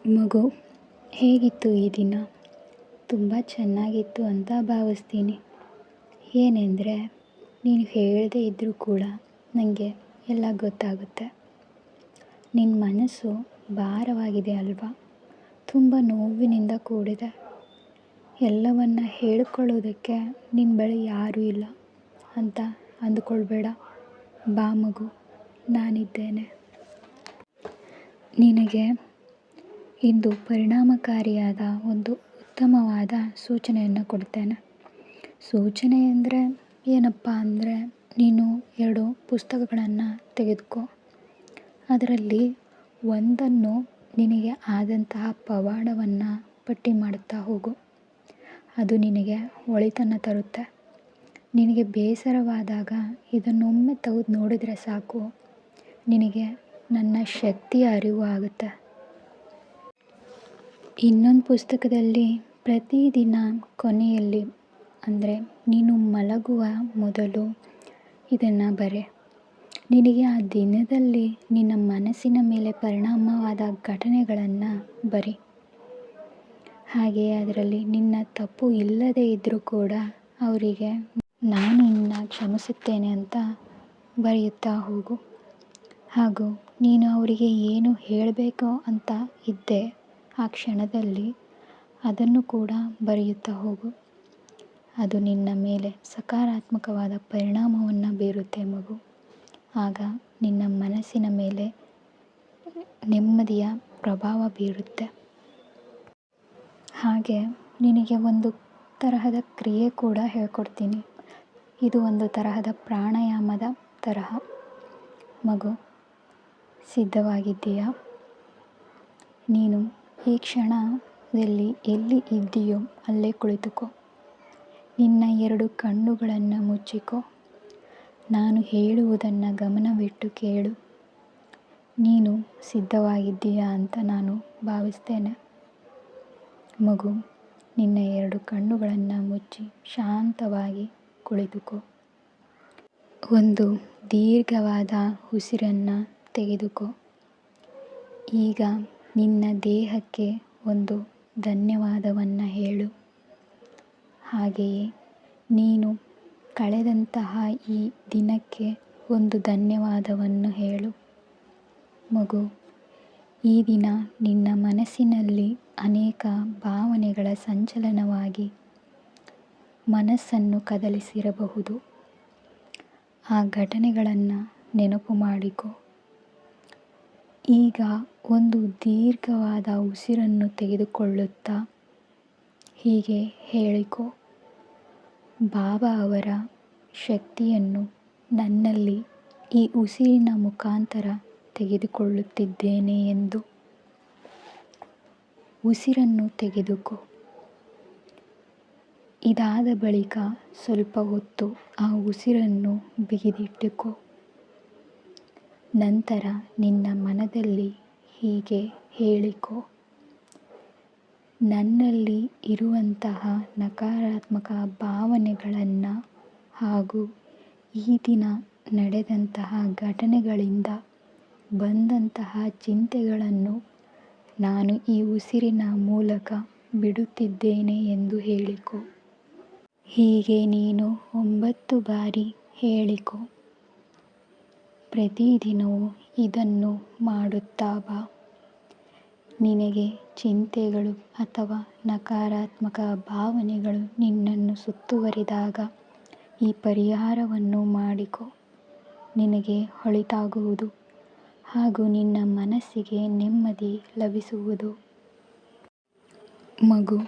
ಮಗು, ಹೇಗಿತ್ತು ಈ ದಿನ? ತುಂಬ ಚೆನ್ನಾಗಿತ್ತು ಅಂತ ಭಾವಿಸ್ತೀನಿ. ಏನೆಂದರೆ, ನೀನು ಹೇಳದೇ ಇದ್ದರೂ ಕೂಡ ನನಗೆ ಎಲ್ಲ ಗೊತ್ತಾಗುತ್ತೆ. ನಿನ್ನ ಮನಸ್ಸು ಭಾರವಾಗಿದೆ ಅಲ್ವಾ? ತುಂಬ ನೋವಿನಿಂದ ಕೂಡಿದೆ. ಎಲ್ಲವನ್ನು ಹೇಳ್ಕೊಳ್ಳೋದಕ್ಕೆ ನಿನ್ನ ಬಳಿ ಯಾರೂ ಇಲ್ಲ ಅಂತ ಅಂದುಕೊಳ್ಬೇಡ. ಬಾ ಮಗು, ನಾನಿದ್ದೇನೆ. ನಿನಗೆ ಇಂದು ಪರಿಣಾಮಕಾರಿಯಾದ ಒಂದು ಉತ್ತಮವಾದ ಸೂಚನೆಯನ್ನು ಕೊಡ್ತೇನೆ. ಸೂಚನೆ ಅಂದರೆ ಏನಪ್ಪ ಅಂದರೆ, ನೀನು 2 ಪುಸ್ತಕಗಳನ್ನು ತೆಗೆದುಕೋ. ಅದರಲ್ಲಿ ಒಂದನ್ನು ನಿನಗೆ ಆದಂತಹ ಪವಾಡವನ್ನು ಪಟ್ಟಿ ಮಾಡುತ್ತಾ ಹೋಗು. ಅದು ನಿನಗೆ ಒಳಿತನ್ನು ತರುತ್ತೆ. ನಿನಗೆ ಬೇಸರವಾದಾಗ ಇದನ್ನೊಮ್ಮೆ ತೆಗೆದು ನೋಡಿದರೆ ಸಾಕು, ನಿನಗೆ ನನ್ನ ಶಕ್ತಿಯ ಅರಿವು ಆಗುತ್ತೆ. ಇನ್ನೊಂದು ಪುಸ್ತಕದಲ್ಲಿ ಪ್ರತಿದಿನ ಕೊನೆಯಲ್ಲಿ, ಅಂದರೆ ನೀನು ಮಲಗುವ ಮೊದಲು ಇದನ್ನು ಬರೆ. ನಿನಗೆ ಆ ದಿನದಲ್ಲಿ ನಿನ್ನ ಮನಸ್ಸಿನ ಮೇಲೆ ಪರಿಣಾಮವಾದ ಘಟನೆಗಳನ್ನು ಬರೆ. ಹಾಗೆಯೇ ಅದರಲ್ಲಿ ನಿನ್ನ ತಪ್ಪು ಇಲ್ಲದೇ ಇದ್ದರೂ ಕೂಡ ಅವರಿಗೆ ನಾನು ನಿನ್ನ ಕ್ಷಮಿಸುತ್ತೇನೆ ಅಂತ ಬರೆಯುತ್ತಾ ಹೋಗು. ಹಾಗೂ ನೀನು ಅವರಿಗೆ ಏನು ಹೇಳಬೇಕೋ ಅಂತ ಇದ್ದೆ ಆ ಕ್ಷಣದಲ್ಲಿ ಅದನ್ನು ಕೂಡ ಬರೆಯುತ್ತಾ ಹೋಗು. ಅದು ನಿನ್ನ ಮೇಲೆ ಸಕಾರಾತ್ಮಕವಾದ ಪರಿಣಾಮವನ್ನು ಬೀರುತ್ತೆ ಮಗು. ಆಗ ನಿನ್ನ ಮನಸ್ಸಿನ ಮೇಲೆ ನೆಮ್ಮದಿಯ ಪ್ರಭಾವ ಬೀರುತ್ತೆ. ಹಾಗೆ ನಿನಗೆ ಒಂದು ತರಹದ ಕ್ರಿಯೆ ಕೂಡ ಹೇಳ್ಕೊಡ್ತೀನಿ. ಇದು ಒಂದು ತರಹದ ಪ್ರಾಣಾಯಾಮದ ತರಹ. ಮಗು, ಸಿದ್ಧವಾಗಿದ್ದೀಯಾ? ನೀನು ಈ ಕ್ಷಣದಲ್ಲಿ ಎಲ್ಲಿ ಇದ್ದೀಯೋ ಅಲ್ಲೇ ಕುಳಿತುಕೋ. ನಿನ್ನ 2 ಕಣ್ಣುಗಳನ್ನು ಮುಚ್ಚಿಕೋ. ನಾನು ಹೇಳುವುದನ್ನು ಗಮನವಿಟ್ಟು ಕೇಳು. ನೀನು ಸಿದ್ಧವಾಗಿದ್ದೀಯಾ ಅಂತ ನಾನು ಭಾವಿಸ್ತೇನೆ. ಮಗು, ನಿನ್ನ 2 ಕಣ್ಣುಗಳನ್ನು ಮುಚ್ಚಿ ಶಾಂತವಾಗಿ ಕುಳಿತುಕೋ. ಒಂದು ದೀರ್ಘವಾದ ಉಸಿರನ್ನು ತೆಗೆದುಕೋ. ಈಗ ನಿನ್ನ ದೇಹಕ್ಕೆ ಒಂದು ಧನ್ಯವಾದವನ್ನು ಹೇಳು. ಹಾಗೆಯೇ ನೀನು ಕಳೆದಂತಹ ಈ ದಿನಕ್ಕೆ ಒಂದು ಧನ್ಯವಾದವನ್ನು ಹೇಳು. ಮಗು, ಈ ದಿನ ನಿನ್ನ ಮನಸ್ಸಿನಲ್ಲಿ ಅನೇಕ ಭಾವನೆಗಳ ಸಂಚಲನವಾಗಿ ಮನಸ್ಸನ್ನು ಕದಲಿಸಿರಬಹುದು. ಆ ಘಟನೆಗಳನ್ನು ನೆನಪು ಮಾಡಿಕೊ. ಈಗ ಒಂದು ದೀರ್ಘವಾದ ಉಸಿರನ್ನು ತೆಗೆದುಕೊಳ್ಳುತ್ತಾ ಹೀಗೆ ಹೇಳಿಕೊ, ಬಾಬಾ ಅವರ ಶಕ್ತಿಯನ್ನು ನನ್ನಲ್ಲಿ ಈ ಉಸಿರಿನ ಮುಖಾಂತರ ತೆಗೆದುಕೊಳ್ಳುತ್ತಿದ್ದೇನೆ ಎಂದು. ಉಸಿರನ್ನು ತೆಗೆದುಕೋ. ಇದಾದ ಬಳಿಕ ಸ್ವಲ್ಪ ಹೊತ್ತು ಆ ಉಸಿರನ್ನು ಬಿಗಿದಿಟ್ಟುಕೋ. ನಂತರ ನಿನ್ನ ಮನದಲ್ಲಿ ಹೀಗೆ ಹೇಳಿಕೊ, ನನ್ನಲ್ಲಿ ಇರುವಂತಹ ನಕಾರಾತ್ಮಕ ಭಾವನೆಗಳನ್ನು ಹಾಗೂ ಈ ದಿನ ನಡೆದಂತಹ ಘಟನೆಗಳಿಂದ ಬಂದಂತಹ ಚಿಂತೆಗಳನ್ನು ನಾನು ಈ ಉಸಿರಿನ ಮೂಲಕ ಬಿಡುತ್ತಿದ್ದೇನೆ ಎಂದು ಹೇಳಿಕೊ. ಹೀಗೆ ನೀನು 9 ಬಾರಿ ಹೇಳಿಕೊ. ಪ್ರತಿದಿನವೂ ಇದನ್ನು ಮಾಡುತ್ತಾ ಬಾ. ನಿನಗೆ ಚಿಂತೆಗಳು ಅಥವಾ ನಕಾರಾತ್ಮಕ ಭಾವನೆಗಳು ನಿನ್ನನ್ನು ಸುತ್ತುವರಿದಾಗ ಈ ಪರಿಹಾರವನ್ನು ಮಾಡಿಕೊ. ನಿನಗೆ ಒಳಿತಾಗುವುದು ಹಾಗೂ ನಿನ್ನ ಮನಸ್ಸಿಗೆ ನೆಮ್ಮದಿ ಲಭಿಸುವುದು. ಮಗು,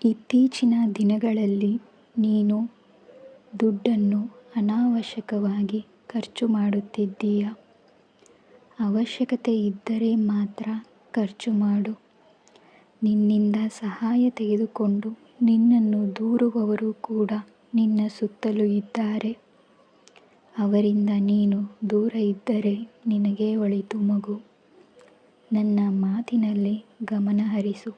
ಇತ್ತೀಚಿನ ದಿನಗಳಲ್ಲಿ ನೀನು ದುಡ್ಡನ್ನು ಅನಾವಶ್ಯಕವಾಗಿ ಖರ್ಚು ಮಾಡುತ್ತಿದ್ದೀಯ. ಅವಶ್ಯಕತೆ ಇದ್ದರೆ ಮಾತ್ರ ಖರ್ಚು ಮಾಡು. ನಿನ್ನಿಂದ ಸಹಾಯ ತೆಗೆದುಕೊಂಡು ನಿನ್ನನ್ನು ದೂರುವವರು ಕೂಡ ನಿನ್ನ ಸುತ್ತಲೂ ಇದ್ದಾರೆ. ಅವರಿಂದ ನೀನು ದೂರ ಇದ್ದರೆ ನಿನಗೇ ಒಳಿತು ಮಗು. ನನ್ನ ಮಾತಿನಲ್ಲಿ ಗಮನ ಹರಿಸು.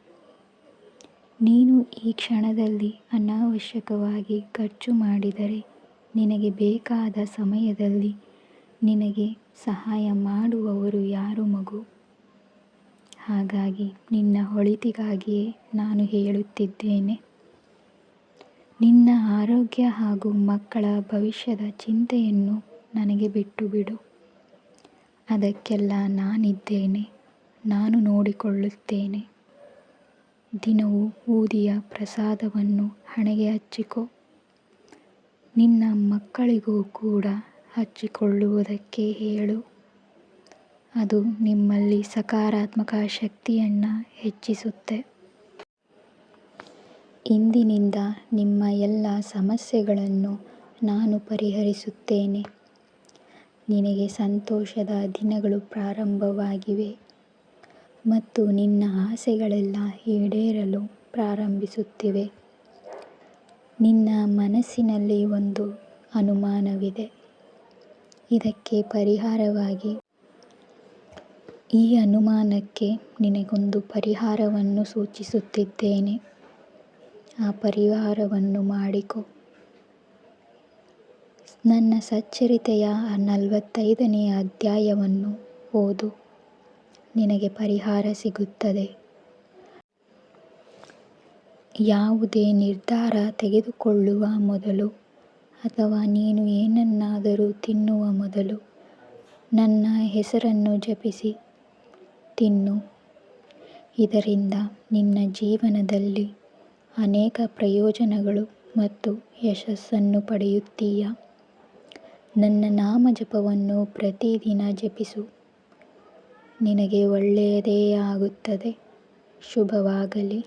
ನೀನು ಈ ಕ್ಷಣದಲ್ಲಿ ಅನಾವಶ್ಯಕವಾಗಿ ಖರ್ಚು ಮಾಡಿದರೆ ನಿನಗೆ ಬೇಕಾದ ಸಮಯದಲ್ಲಿ ನಿನಗೆ ಸಹಾಯ ಮಾಡುವವರು ಯಾರು ಮಗು? ಹಾಗಾಗಿ ನಿನ್ನ ಒಳಿತಿಗಾಗಿಯೇ ನಾನು ಹೇಳುತ್ತಿದ್ದೇನೆ. ನಿನ್ನ ಆರೋಗ್ಯ ಹಾಗೂ ಮಕ್ಕಳ ಭವಿಷ್ಯದ ಚಿಂತೆಯನ್ನು ನನಗೆ ಬಿಟ್ಟುಬಿಡು. ಅದಕ್ಕೆಲ್ಲ ನಾನಿದ್ದೇನೆ, ನಾನು ನೋಡಿಕೊಳ್ಳುತ್ತೇನೆ. ದಿನವೂ ಊದಿಯ ಪ್ರಸಾದವನ್ನು ಹಣೆಗೆ ಹಚ್ಚಿಕೋ. ನಿನ್ನ ಮಕ್ಕಳಿಗೂ ಕೂಡ ಹಚ್ಚಿಕೊಳ್ಳುವುದಕ್ಕೆ ಹೇಳು. ಅದು ನಿಮ್ಮಲ್ಲಿ ಸಕಾರಾತ್ಮಕ ಶಕ್ತಿಯನ್ನು ಹೆಚ್ಚಿಸುತ್ತೆ. ಇಂದಿನಿಂದ ನಿಮ್ಮ ಎಲ್ಲ ಸಮಸ್ಯೆಗಳನ್ನು ನಾನು ಪರಿಹರಿಸುತ್ತೇನೆ. ನಿನಗೆ ಸಂತೋಷದ ದಿನಗಳು ಪ್ರಾರಂಭವಾಗಿವೆ ಮತ್ತು ನಿನ್ನ ಆಸೆಗಳೆಲ್ಲ ಈಡೇರಲು ಪ್ರಾರಂಭಿಸುತ್ತಿವೆ. ನಿನ್ನ ಮನಸ್ಸಿನಲ್ಲಿ ಒಂದು ಅನುಮಾನವಿದೆ. ಇದಕ್ಕೆ ಪರಿಹಾರವಾಗಿ ಈ ಅನುಮಾನಕ್ಕೆ ನಿನಗೊಂದು ಪರಿಹಾರವನ್ನು ಸೂಚಿಸುತ್ತಿದ್ದೇನೆ. ಆ ಪರಿಹಾರವನ್ನು ಮಾಡಿಕೊ. ನನ್ನ ಸಚ್ಚರಿತೆಯ 45ನೇ ಅಧ್ಯಾಯವನ್ನು ಓದು. ನಿನಗೆ ಪರಿಹಾರ ಸಿಗುತ್ತದೆ. ಯಾವುದೇ ನಿರ್ಧಾರ ತೆಗೆದುಕೊಳ್ಳುವ ಮೊದಲು ಅಥವಾ ನೀನು ಏನನ್ನಾದರೂ ತಿನ್ನುವ ಮೊದಲು ನನ್ನ ಹೆಸರನ್ನು ಜಪಿಸಿ ತಿನ್ನು. ಇದರಿಂದ ನಿನ್ನ ಜೀವನದಲ್ಲಿ ಅನೇಕ ಪ್ರಯೋಜನಗಳು ಮತ್ತು ಯಶಸ್ಸನ್ನು ಪಡೆಯುತ್ತೀಯ. ನನ್ನ ನಾಮಜಪವನ್ನು ಪ್ರತಿದಿನ ಜಪಿಸು. ನಿನಗೆ ಒಳ್ಳೆಯದೇ ಆಗುತ್ತದೆ. ಶುಭವಾಗಲಿ.